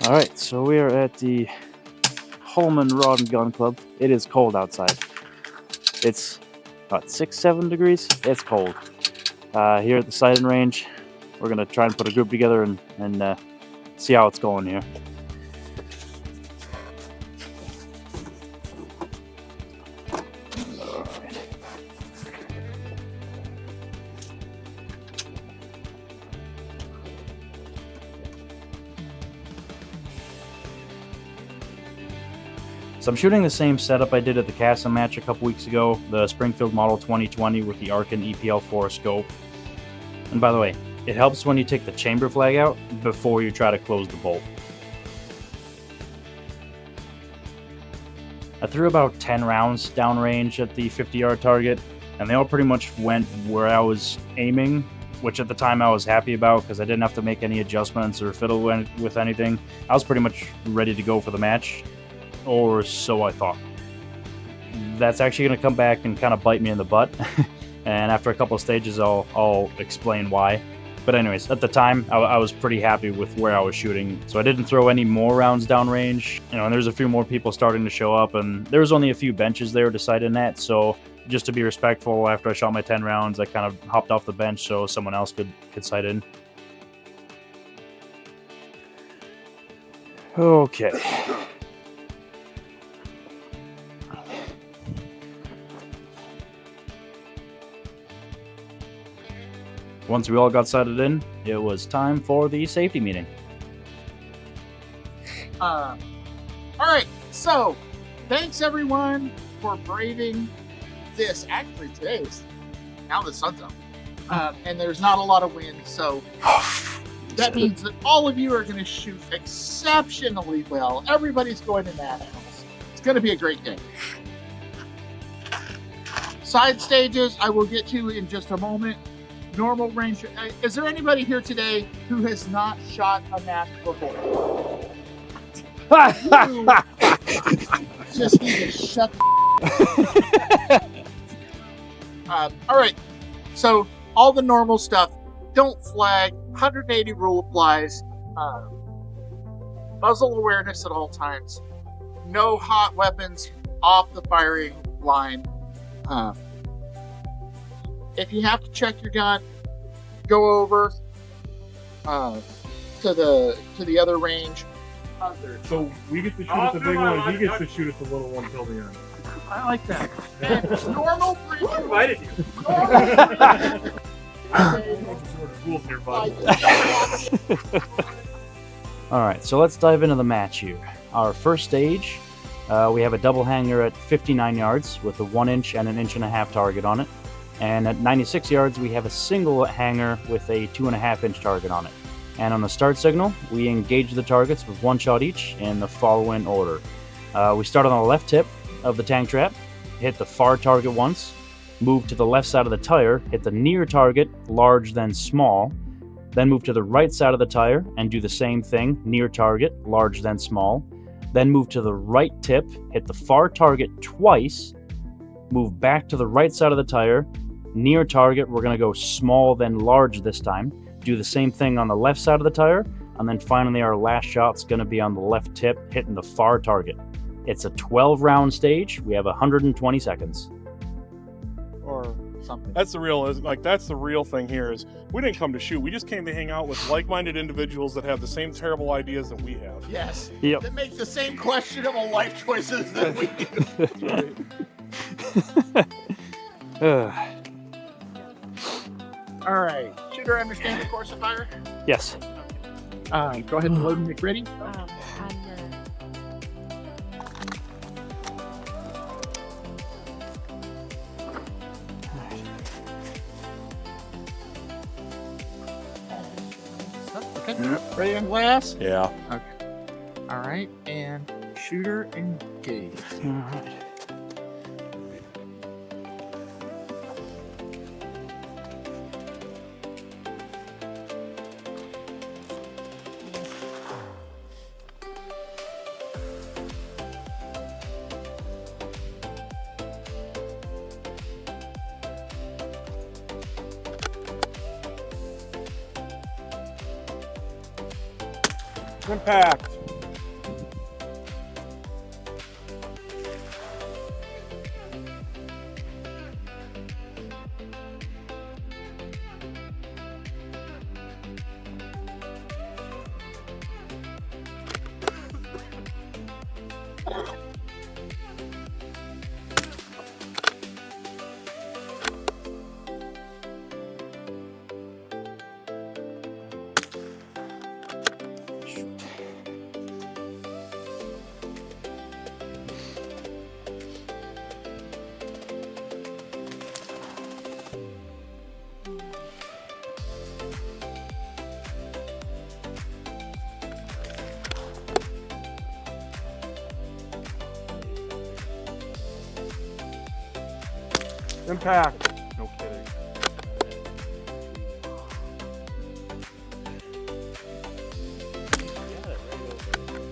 All right, so we are at the Holmen Rod and Gun Club. It is cold outside. It's about 6-7 degrees. It's cold. Here at the sighting range, we're gonna try and put a group together and see how it's going here. So I'm shooting the same setup I did at the Casa match a couple weeks ago, the Springfield Model 2020 with the Arkin EPL4 scope. And by the way, it helps when you take the chamber flag out before you try to close the bolt. I threw about 10 rounds downrange at the 50-yard target, and they all pretty much went where I was aiming, which at the time I was happy about because I didn't have to make any adjustments or fiddle with anything. I was pretty much ready to go for the match. Or so I thought. That's actually going to come back and kind of bite me in the butt. And after a couple of stages, I'll explain why. But anyways, at the time, I was pretty happy with where I was shooting. So I didn't throw any more rounds downrange. And there's a few more people starting to show up. And there was only a few benches there to sight in at. So just to be respectful, after I shot my 10 rounds, I kind of hopped off the bench so someone else could sight in. Okay. Once we all got sighted in, it was time for the safety meeting. All right, so thanks everyone for braving this. Actually, today's now the sun's up, and there's not a lot of wind, so that means that all of you are going to shoot exceptionally well. Everybody's going to nationals. It's going to be a great day. Side stages I will get to in just a moment. Normal range. Is there anybody here today who has not shot a match before? Just need to shut all right. So all the normal stuff. Don't flag. 180 rule applies. Muzzle awareness at all times. No hot weapons off the firing line. If you have to check your gun, go over to the other range. So we get to shoot at the big one, he gets to shoot at the little one till the end. I like that. And normal free. Who invited you? Rules here, bud. All right, so let's dive into the match here. Our first stage, we have a double hanger at 59 yards with a 1-inch and an 1.5-inch target on it. And at 96 yards, we have a single hanger with a 2.5-inch target on it. And on the start signal, we engage the targets with 1 shot each in the following order. We start on the left tip of the tank trap, hit the far target once, move to the left side of the tire, hit the near target, large then small, then move to the right side of the tire and do the same thing, near target, large then small, then move to the right tip, hit the far target twice, move back to the right side of the tire, near target, we're going to go small then large this time, do the same thing on the left side of the tire, and then finally our last shot's going to be on the left tip, hitting the far target. It's a 12-round stage. We have 120 seconds. Or something. That's the real thing here is we didn't come to shoot. We just came to hang out with like-minded individuals that have the same terrible ideas that we have. Yes. Yep. That make the same questionable life choices that we do. All right. Shooter, understand the course of fire? Yes. Go ahead and load and get ready. Okay. Ready on glass? Yeah. Okay. All right. And shooter engage. All right. Impact. Impact. No kidding.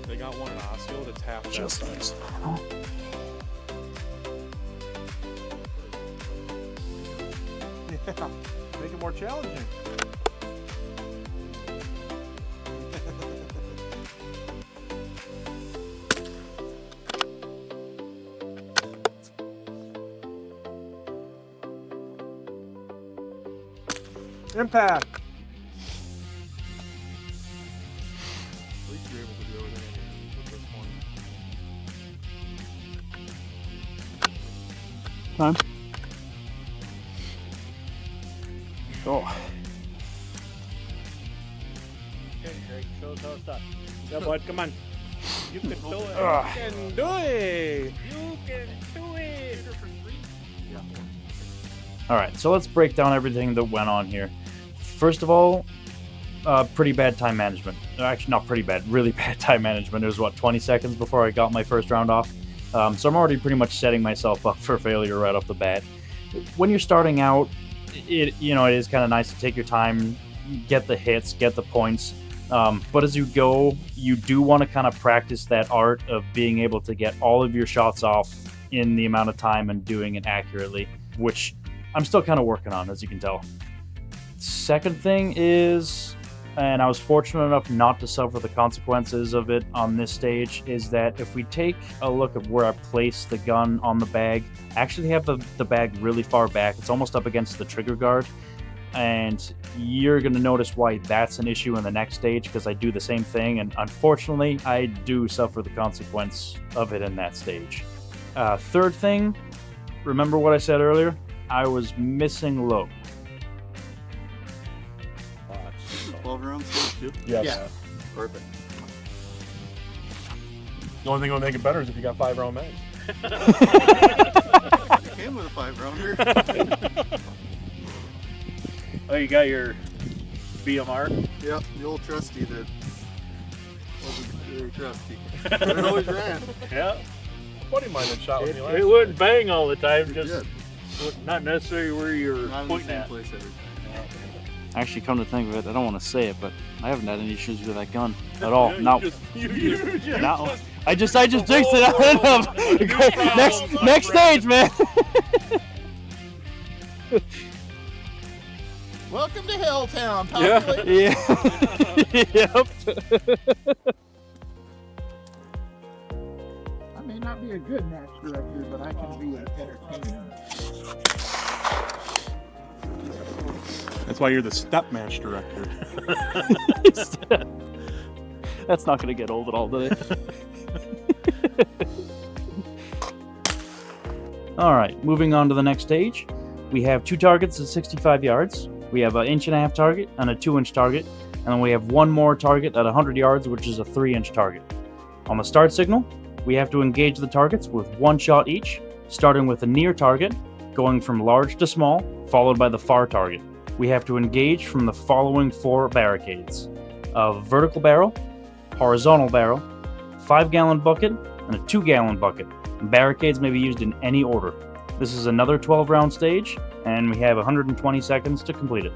They got one in Osceola that's half that Just size. nice. Yeah, make it more challenging. Impact. At least you're able to do everything with this one. Time. Oh. Okay, Greg, show us how it's done. Yeah, bud, come on. You can do it. Ugh. You can do it. You can do it. All right, so let's break down everything that went on here. First of all, pretty bad time management. Actually, not pretty bad, really bad time management. It was, what, 20 seconds before I got my first round off? So I'm already pretty much setting myself up for failure right off the bat. When you're starting out, it is kind of nice to take your time, get the hits, get the points. But as you go, you do want to kind of practice that art of being able to get all of your shots off in the amount of time and doing it accurately, which I'm still kind of working on, as you can tell. Second thing is, and I was fortunate enough not to suffer the consequences of it on this stage, is that if we take a look at where I placed the gun on the bag, I actually have the bag really far back. It's almost up against the trigger guard. And you're going to notice why that's an issue in the next stage, because I do the same thing, and unfortunately I do suffer the consequence of it in that stage. Third thing, remember what I said earlier? I was missing low. 12 rounds stage too? Yes. Yeah. Perfect. The only thing that will make it better is if you got 5-round mags. Came with a 5-rounder. Oh, you got your BMR? Yep, the old trusty that wasn't very trusty. But it always ran. Yeah. A buddy of mine that shot with me last It wouldn't bang all the time, It just did. not necessarily where you're Not in the pointing same at. place every time. Actually, come to think of it, I don't want to say it, but I haven't had any issues with that gun at all. Yeah, No, you just no. I just jinxed it out of next stage, man. Welcome to Helltown, Yeah. population. Yeah. Yep. I may not be a good match director, but I can be entertaining. That's why you're the step match director. That's not going to get old at all, today. All right, moving on to the next stage. We have 2 targets at 65 yards. We have an 1.5-inch target and a 2-inch target. And then we have one more target at 100 yards, which is a 3-inch target. On the start signal, we have to engage the targets with 1 shot each, starting with a near target, going from large to small, followed by the far target. We have to engage from the following 4 barricades: a vertical barrel, horizontal barrel, 5-gallon bucket, and a 2-gallon bucket. Barricades may be used in any order. This is another 12-round stage, and we have 120 seconds to complete it.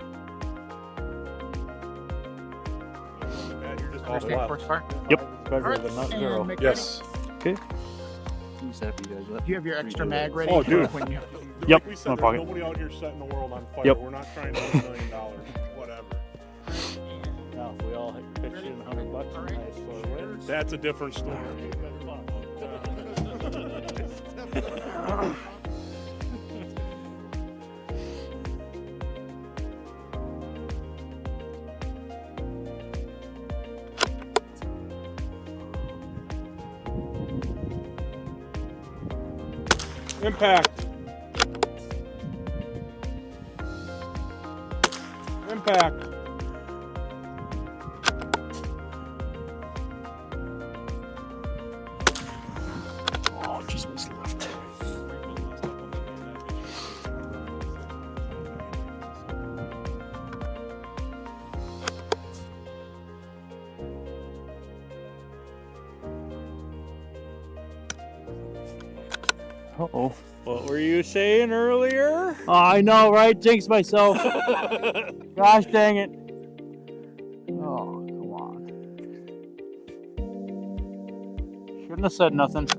Man, you're just Understand off course fire? Yep. Better Alright, than not and zero. McKenna, Yes. Who's happy you guys left? Do you have your extra mag ready? Oh, for dude. when you... Yep, Like we said, my there's pocket. nobody out here setting the world on fire. Yep. We're not trying to win $1 million. Whatever. Now, if we all pitch in $100 and nice for a win. That's a different story. Impact. Impact. Oh, just missed left. Uh-oh. What were you saying earlier? Oh, I know, right? Jinx myself. Gosh dang it. Oh, come on. Shouldn't have said nothing.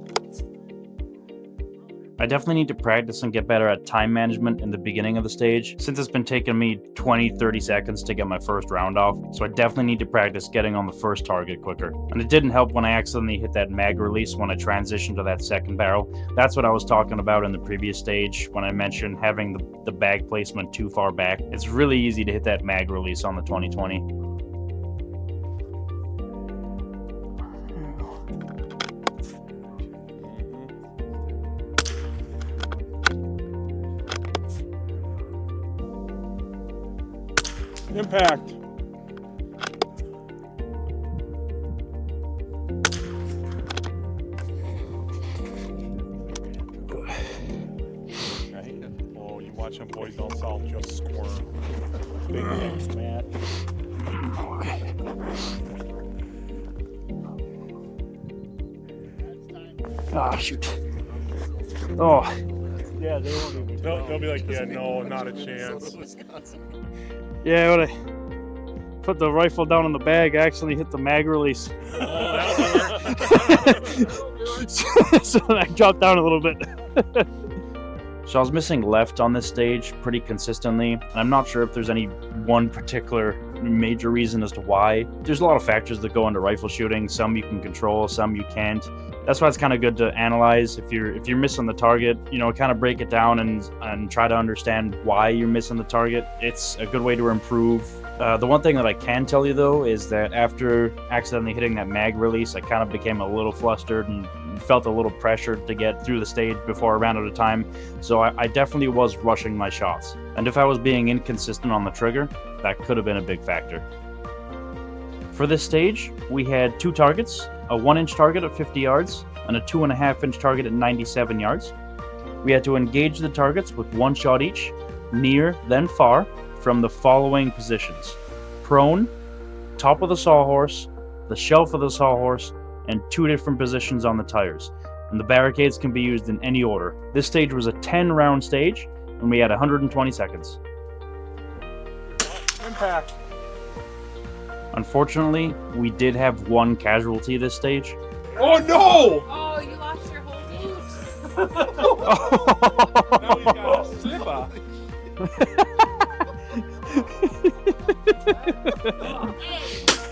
I definitely need to practice and get better at time management in the beginning of the stage, since it's been taking me 20-30 seconds to get my first round off, so I definitely need to practice getting on the first target quicker. And it didn't help when I accidentally hit that mag release when I transitioned to that second barrel. That's what I was talking about in the previous stage when I mentioned having the bag placement too far back. It's really easy to hit that mag release on the 2020. Impact. Right? Oh, you watch them boys down south just squirm. Big thanks, Matt. Ah, shoot. Oh. Yeah, they won't even. They'll be like, yeah, no, not a chance. Yeah, when I put the rifle down in the bag, I accidentally hit the mag release. Oh, that'll work. So I dropped down a little bit. So I was missing left on this stage pretty consistently, and I'm not sure if there's any one particular major reason as to why. There's a lot of factors that go into rifle shooting. Some you can control, some you can't. That's why it's kind of good to analyze if you're missing the target, you know, kind of break it down and try to understand why you're missing the target. It's a good way to improve. The one thing that I can tell you though is that after accidentally hitting that mag release, I kind of became a little flustered and felt a little pressured to get through the stage before I ran out of time. So I definitely was rushing my shots. And if I was being inconsistent on the trigger, that could have been a big factor. For this stage, we had two targets, a 1-inch target at 50 yards and a 2.5-inch target at 97 yards. We had to engage the targets with one shot each, near then far, from the following positions: prone, top of the sawhorse, the shelf of the sawhorse, and two different positions on the tires. And the barricades can be used in any order. This stage was a 10-round stage, and we had 120 seconds. Impact. Unfortunately, we did have one casualty this stage. Oh no! Oh, you lost your whole boot. Now he's got a slipper.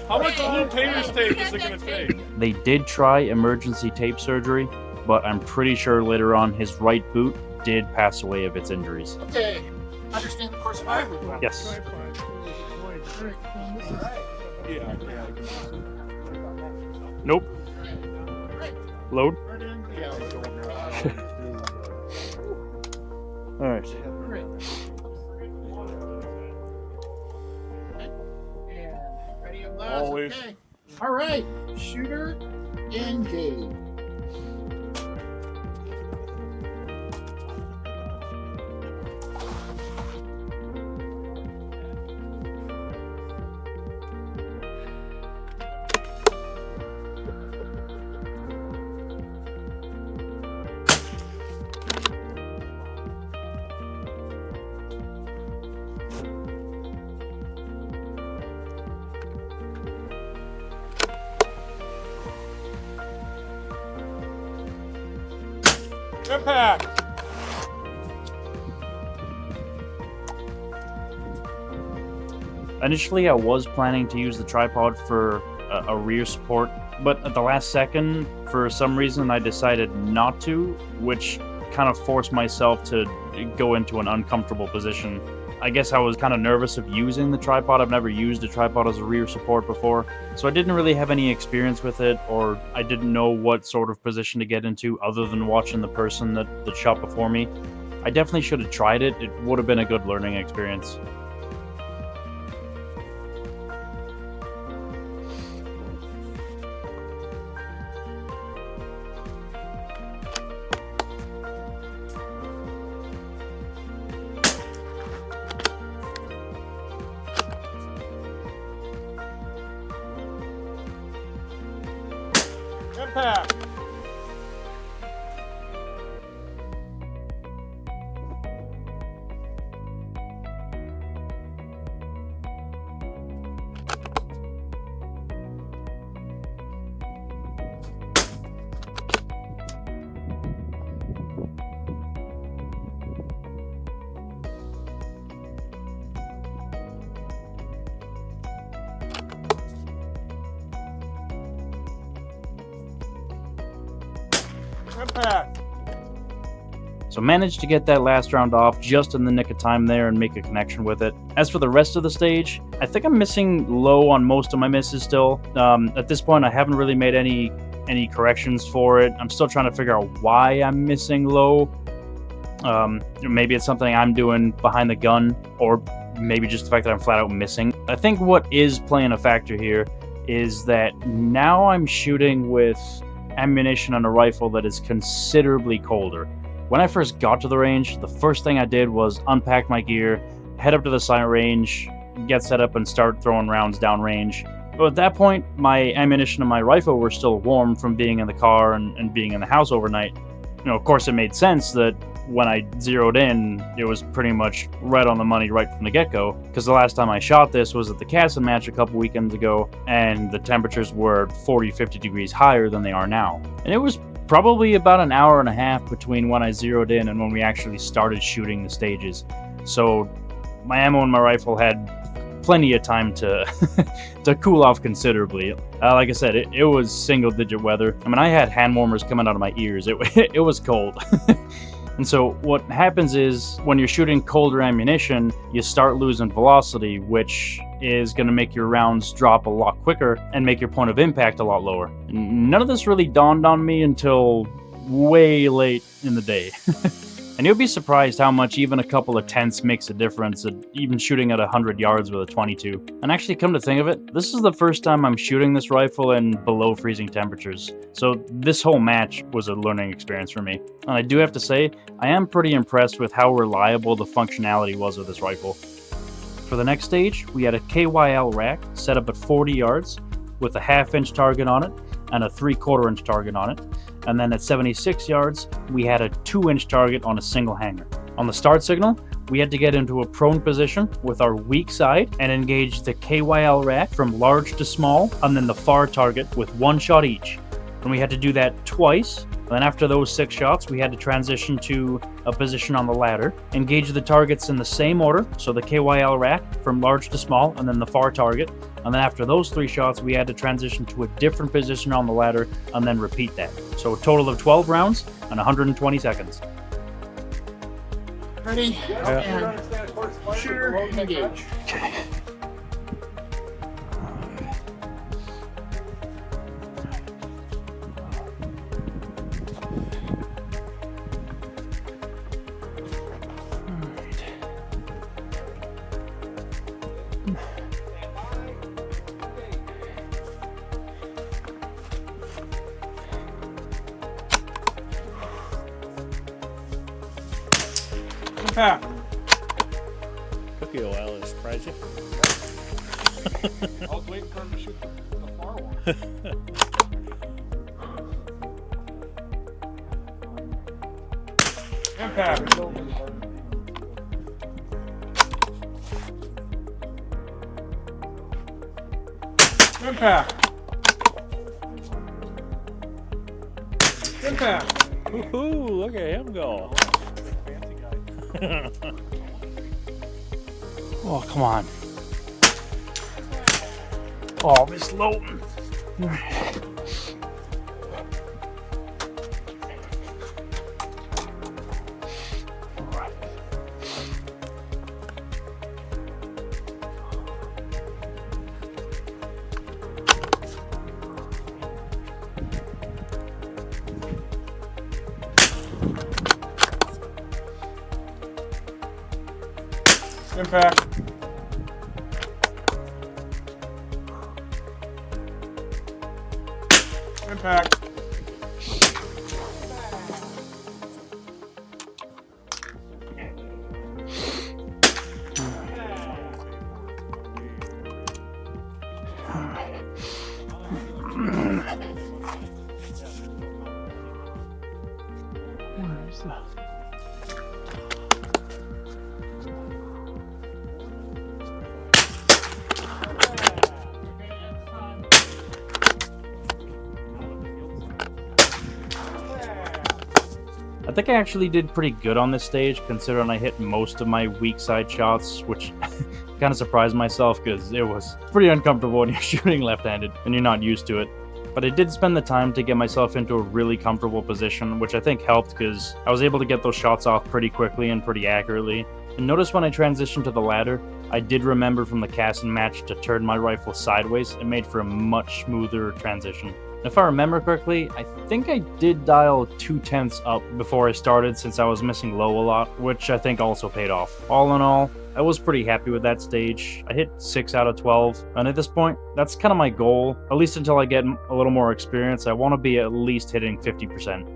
How much blue paper tape is it going to take? They did try emergency tape surgery, but I'm pretty sure later on his right boot did pass away of its injuries. Okay. Understand the course of fire. Yes. Yeah. Nope. Load. All right. And ready and blast. Always. Okay. All right. Shooter, engage. Impact. Initially, I was planning to use the tripod for a rear support, but at the last second, for some reason, I decided not to, which kind of forced myself to go into an uncomfortable position. I guess I was kind of nervous of using the tripod. I've never used a tripod as a rear support before, so I didn't really have any experience with it, or I didn't know what sort of position to get into other than watching the person that shot before me. I definitely should have tried it. It would have been a good learning experience. Impact. Impact. So managed to get that last round off just in the nick of time there and make a connection with it. As for the rest of the stage, I think I'm missing low on most of my misses still. At this point, I haven't really made any corrections for it. I'm still trying to figure out why I'm missing low. Maybe it's something I'm doing behind the gun, or maybe just the fact that I'm flat out missing. I think what is playing a factor here is that now I'm shooting with ammunition on a rifle that is considerably colder. When I first got to the range, the first thing I did was unpack my gear, head up to the sight range, get set up and start throwing rounds downrange. But at that point, my ammunition and my rifle were still warm from being in the car and being in the house overnight. Of course, it made sense that when I zeroed in, it was pretty much right on the money right from the get-go, because the last time I shot this was at the casting match a couple weekends ago, and the temperatures were 40-50 degrees higher than they are now. And it was probably about an hour and a half between when I zeroed in and when we actually started shooting the stages. So my ammo and my rifle had plenty of time to to cool off considerably. Like I said, it was single-digit weather. I mean, I had hand warmers coming out of my ears. It was cold. And so what happens is when you're shooting colder ammunition, you start losing velocity, which is going to make your rounds drop a lot quicker and make your point of impact a lot lower. And none of this really dawned on me until way late in the day. And you'll be surprised how much even a couple of tenths makes a difference, at even shooting at 100 yards with a 22. And actually, come to think of it, this is the first time I'm shooting this rifle in below freezing temperatures. So this whole match was a learning experience for me. And I do have to say, I am pretty impressed with how reliable the functionality was of this rifle. For the next stage, we had a KYL rack set up at 40 yards with a 1/2 inch target on it and a 3/4 inch target on it. And then at 76 yards, we had a 2-inch target on a single hanger. On the start signal, we had to get into a prone position with our weak side and engage the KYL rack from large to small, and then the far target with 1 shot each. And we had to do that twice. And then after those 6 shots, we had to transition to a position on the ladder, engage the targets in the same order, so the KYL rack from large to small, and then the far target. And then after those 3 shots, we had to transition to a different position on the ladder, and then repeat that. So a total of 12 rounds and 120 seconds. Ready? And shooter, engage. Okay. Impact. Took you a while to surprise you. I was waiting for him to shoot the far one. Impact. Impact. Impact. Woohoo! Look at him go. Fancy guy. Oh, come on. Oh, Miss Lowton. Impact. Impact. I think I actually did pretty good on this stage, considering I hit most of my weak side shots, which kind of surprised myself because it was pretty uncomfortable when you're shooting left-handed and you're not used to it. but I did spend the time to get myself into a really comfortable position, which I think helped because I was able to get those shots off pretty quickly and pretty accurately. And notice when I transitioned to the ladder, I did remember from the cast and match to turn my rifle sideways. It made for a much smoother transition. If I remember correctly, I think I did dial 2/10 up before I started since I was missing low a lot, which I think also paid off. All in all, I was pretty happy with that stage. I hit 6 out of 12, and at this point, that's kind of my goal. At least until I get a little more experience, I want to be at least hitting 50%.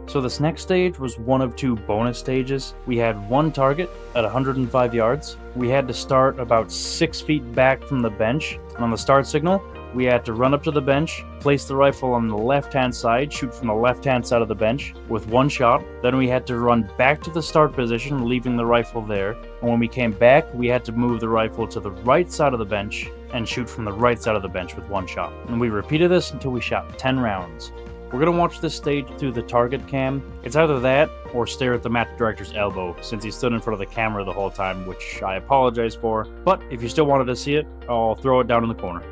So this next stage was one of 2 bonus stages. We had one target at 105 yards. We had to start about 6 feet back from the bench, and on the start signal, we had to run up to the bench, place the rifle on the left-hand side, shoot from the left-hand side of the bench with 1 shot. Then we had to run back to the start position, leaving the rifle there. And when we came back, we had to move the rifle to the right side of the bench and shoot from the right side of the bench with 1 shot. And we repeated this until we shot 10 rounds. We're going to watch this stage through the target cam. It's either that or stare at the match director's elbow, since he stood in front of the camera the whole time, which I apologize for. But if you still wanted to see it, I'll throw it down in the corner.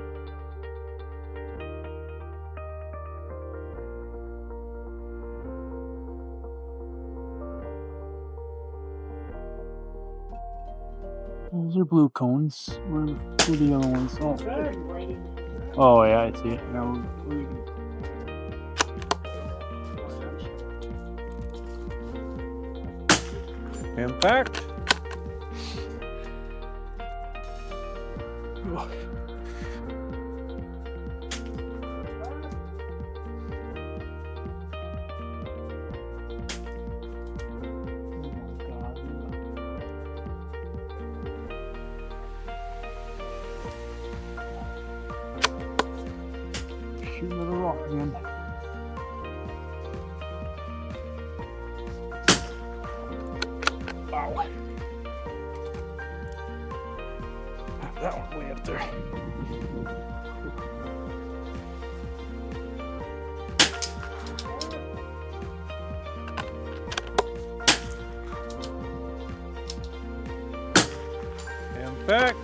Those are blue cones. Where are the yellow ones? Oh yeah, I see it. Impact. Shooting at a rock again. Wow. That one way up there. Impact.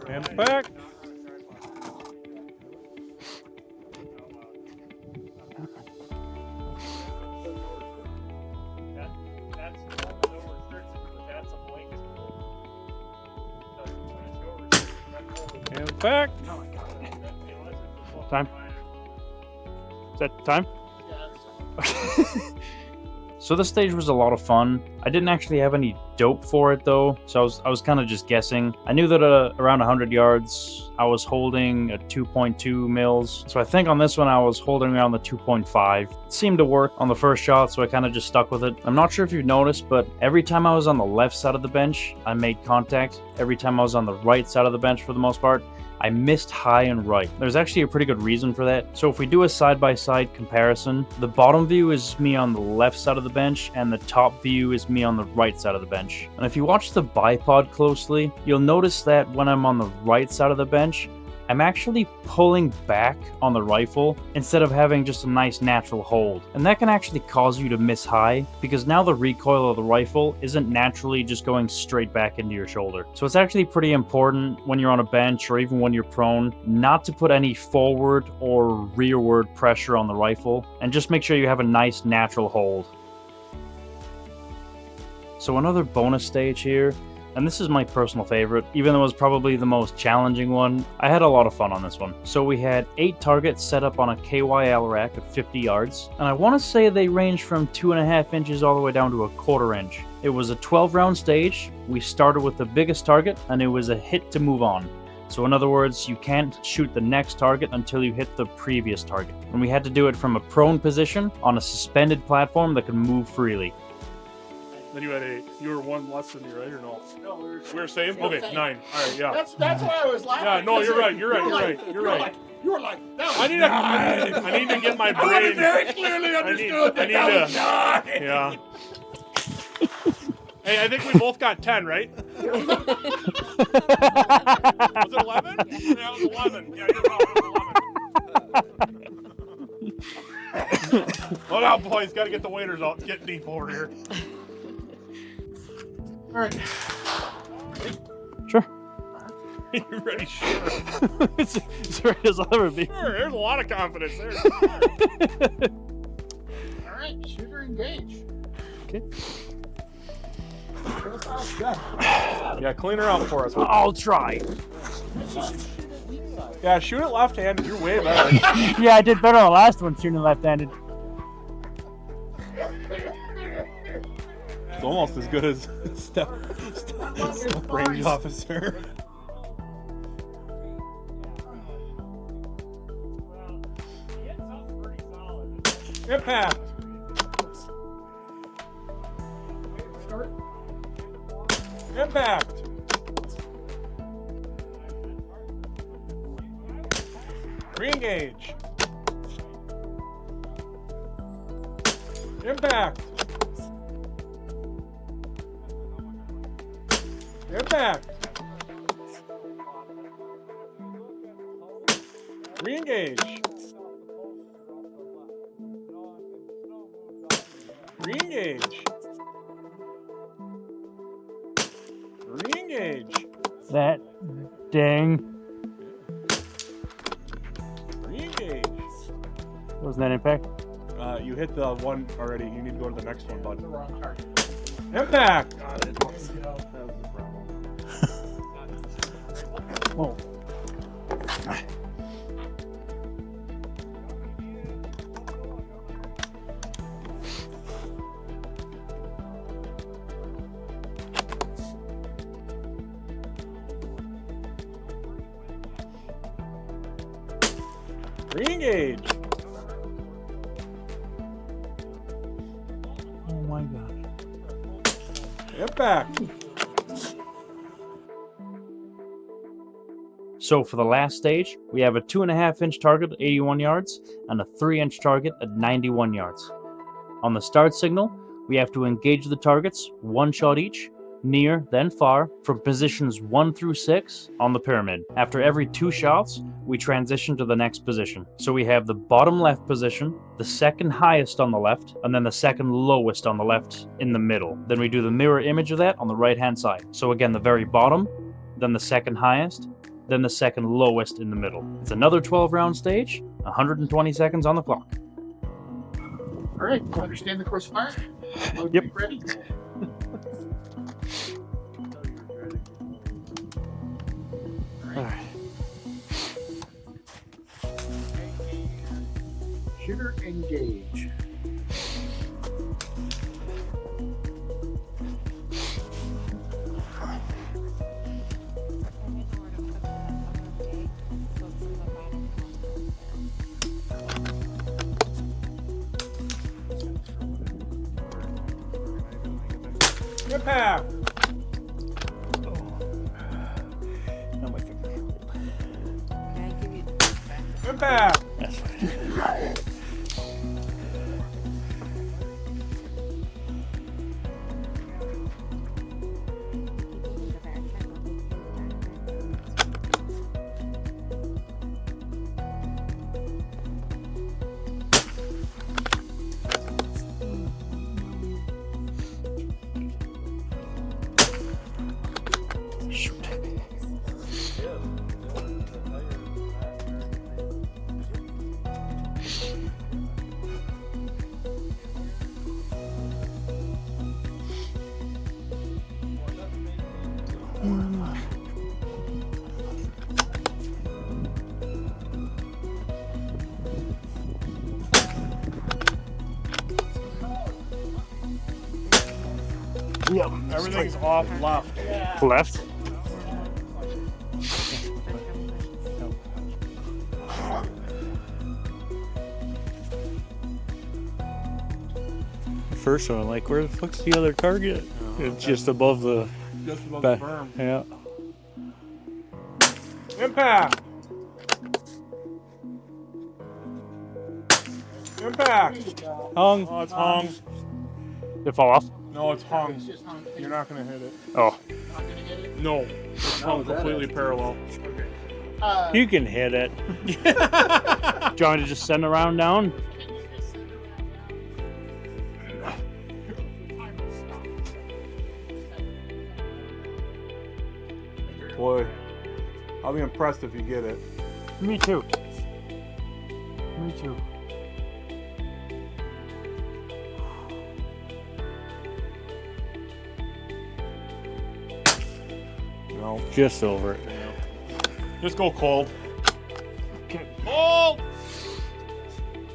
Impact. Impact. Time? Is that time? So this stage was a lot of fun. I didn't actually have any dope for it though, so I was kind of just guessing. I knew that around 100 yards, I was holding a 2.2 mils. So I think on this one, I was holding around the 2.5. It seemed to work on the first shot, so I kind of just stuck with it. I'm not sure if you've noticed, but every time I was on the left side of the bench, I made contact. Every time I was on the right side of the bench for the most part, I missed high and right. There's actually a pretty good reason for that. So if we do a side-by-side comparison, the bottom view is me on the left side of the bench and the top view is me on the right side of the bench. And if you watch the bipod closely, you'll notice that when I'm on the right side of the bench, I'm actually pulling back on the rifle instead of having just a nice natural hold. And that can actually cause you to miss high because now the recoil of the rifle isn't naturally just going straight back into your shoulder. So it's actually pretty important when you're on a bench or even when you're prone not to put any forward or rearward pressure on the rifle and just make sure you have a nice natural hold. So another bonus stage here, and this is my personal favorite, even though it was probably the most challenging one. I had a lot of fun on this one. So we had 8 targets set up on a KYL rack at 50 yards, and I want to say they ranged from 2.5 inches all the way down to a 1/4 inch. It was a 12-round stage. We started with the biggest target, and it was a hit to move on. So in other words, you can't shoot the next target until you hit the previous target. And we had to do it from a prone position on a suspended platform that could move freely. Then you had 8. You were 1 less than me, right, or no? No, We were same? Okay, same. 9. All right, yeah. That's why I was laughing. Yeah, no, you're right. You're right. You were like, that was I need to get my brain. I very clearly understood that was 9. Yeah. Hey, I think we both got 10, right? Was it 11? Yeah, it was 11. Yeah, you're wrong. It was 11. Well, now, boys, got to get the waiters out. Get deep over here. All right. Sure. You ready? Sure. It's as ready as I'll ever be. Sure. There's a lot of confidence there. All right, shooter engage. Okay. Yeah, clean her out for us. I'll try. Yeah, shoot it left-handed. You're way better. Yeah, I did better on the last one shooting left-handed. It's almost as good as step range officer. Impact. Impact. Re-engage. Impact. Impact. Re-engage. Re-engage. Re-engage. That dang. Re-engage. Wasn't that impact? You hit the one already. You need to go to the next one, bud. The wrong card. Impact. Oh. Re-engage. Oh my god. Impact. So for the last stage, we have a 2.5-inch target at 81 yards and a 3-inch target at 91 yards. On the start signal, we have to engage the targets, 1 shot each, near, then far, from positions 1 through 6 on the pyramid. After every 2 shots, we transition to the next position. So we have the bottom left position, the second highest on the left, and then the second lowest on the left in the middle. Then we do the mirror image of that on the right-hand side. So again, the very bottom, then the second highest, then the second lowest in the middle. It's another 12-round stage, 120 seconds on the clock. All right, understand the course of fire? Load Yep. be ready. Alright. Shooter engage. Impact. Now my finger. Impact. That's fine. Shoot. Yep. Everything's off left. Left. first one. Like, where the fuck's the other target? It's just above the. Just above back. the berm. Yeah. Impact! Impact! Hung. Oh, it's hung. Did it fall off? No, it's hung. It's just hung. You're not gonna hit it. Oh. Not gonna get it. No. It's hung completely parallel. You can hit it. Do you want me to just send a round down? Boy, I'll be impressed if you get it. Me too. Me too. No. Just over it. Just go cold.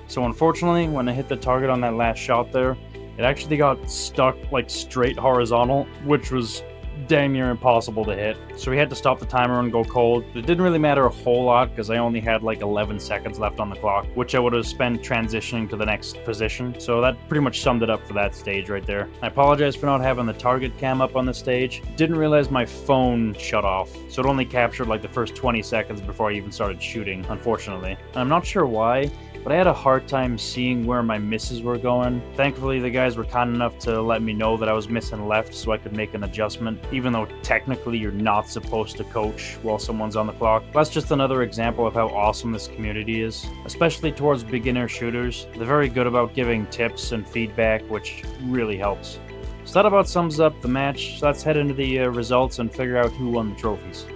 So unfortunately, when I hit the target on that last shot there, it actually got stuck like straight horizontal, which was damn near impossible to hit. So we had to stop the timer and go cold. It didn't really matter a whole lot because I only had like 11 seconds left on the clock, which I would have spent transitioning to the next position. So that pretty much summed it up for that stage right there. I apologize for not having the target cam up on the stage. Didn't realize my phone shut off, so it only captured like the first 20 seconds before I even started shooting, unfortunately. And I'm not sure why, but I had a hard time seeing where my misses were going. Thankfully, the guys were kind enough to let me know that I was missing left so I could make an adjustment, even though technically you're not supposed to coach while someone's on the clock. That's just another example of how awesome this community is, especially towards beginner shooters. They're very good about giving tips and feedback, which really helps. So that about sums up the match. So let's head into the results and figure out who won the trophies.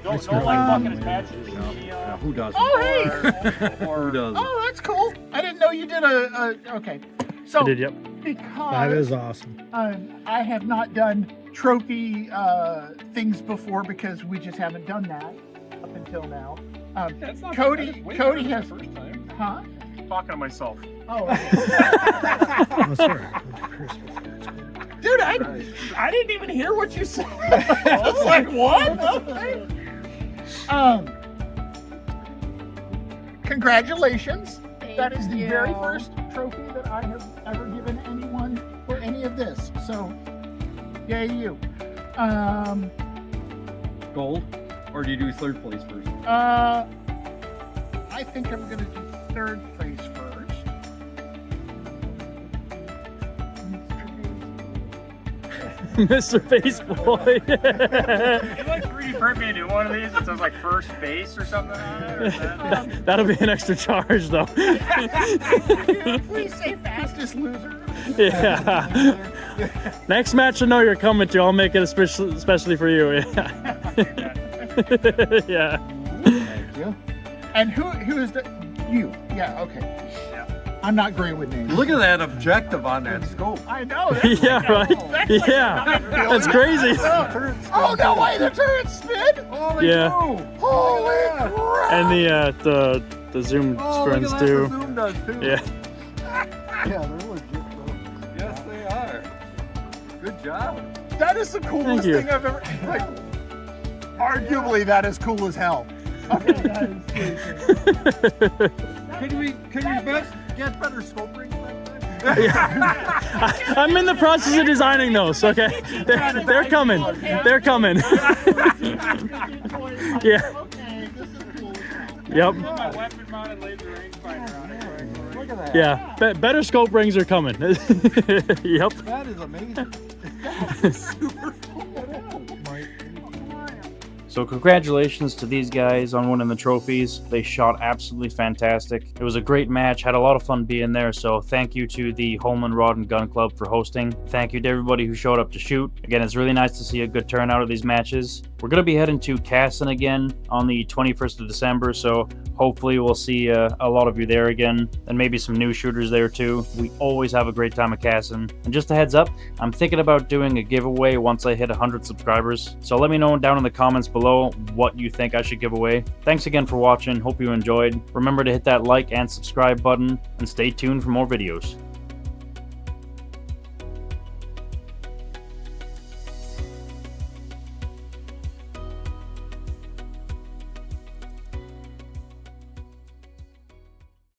Don't like fucking matches. Who doesn't? Oh, hey! Who doesn't? Oh, that's cool. I didn't know you did a okay. So I did, yep. because That is awesome. I have not done trophy things before because we just haven't done that up until now. That's not Cody has first time. huh? Talking to myself. Oh, Oh, sorry. dude, I didn't even hear what you said. I was like, what? Okay. Congratulations. That is the very first trophy that I have ever given anyone for any of this. So, yay you. Gold? Or do you do third place first? I think I'm gonna do third place first. Mr. Baseboy. You like 3D print me to do one of these that says like first base or something on it? Or that? That'll be an extra charge, though. Please say fastest loser. Yeah. Next match I know you're coming to, I'll make it especially for you. Yeah. Thank you. And who is the you? Yeah, okay. I'm not great with names. Look at that objective on that scope. I know. Yeah, right. Yeah. That's crazy. Oh no way! The turret spin! Holy Yeah. Holy crap! And the zoom sprints too. The zoom does too. Yeah. Yeah, they're legit though. Yes, they are. Good job. That is the coolest you. thing I've ever. Like, arguably, that is cool as hell. Can we best get better scope rings next time? Yeah. I'm in the process of designing those. Okay, they're coming. They're coming. Yeah. Okay, this is cool. Yep. My weapon mounted laser rangefinder on it. Look at that. Yeah. Better scope rings are coming. Yep. That is amazing. Super cool. So congratulations to these guys on winning the trophies. They shot absolutely fantastic. It was a great match, had a lot of fun being there, so thank you to the Holmen Rod and Gun Club for hosting. Thank you to everybody who showed up to shoot. Again, it's really nice to see a good turnout of these matches. We're going to be heading to Casson again on the 21st of December, so hopefully we'll see a lot of you there again, and maybe some new shooters there too. We always have a great time at Casson. And just a heads up, I'm thinking about doing a giveaway once I hit 100 subscribers, so let me know down in the comments below what you think I should give away. Thanks again for watching, hope you enjoyed. Remember to hit that like and subscribe button, and stay tuned for more videos.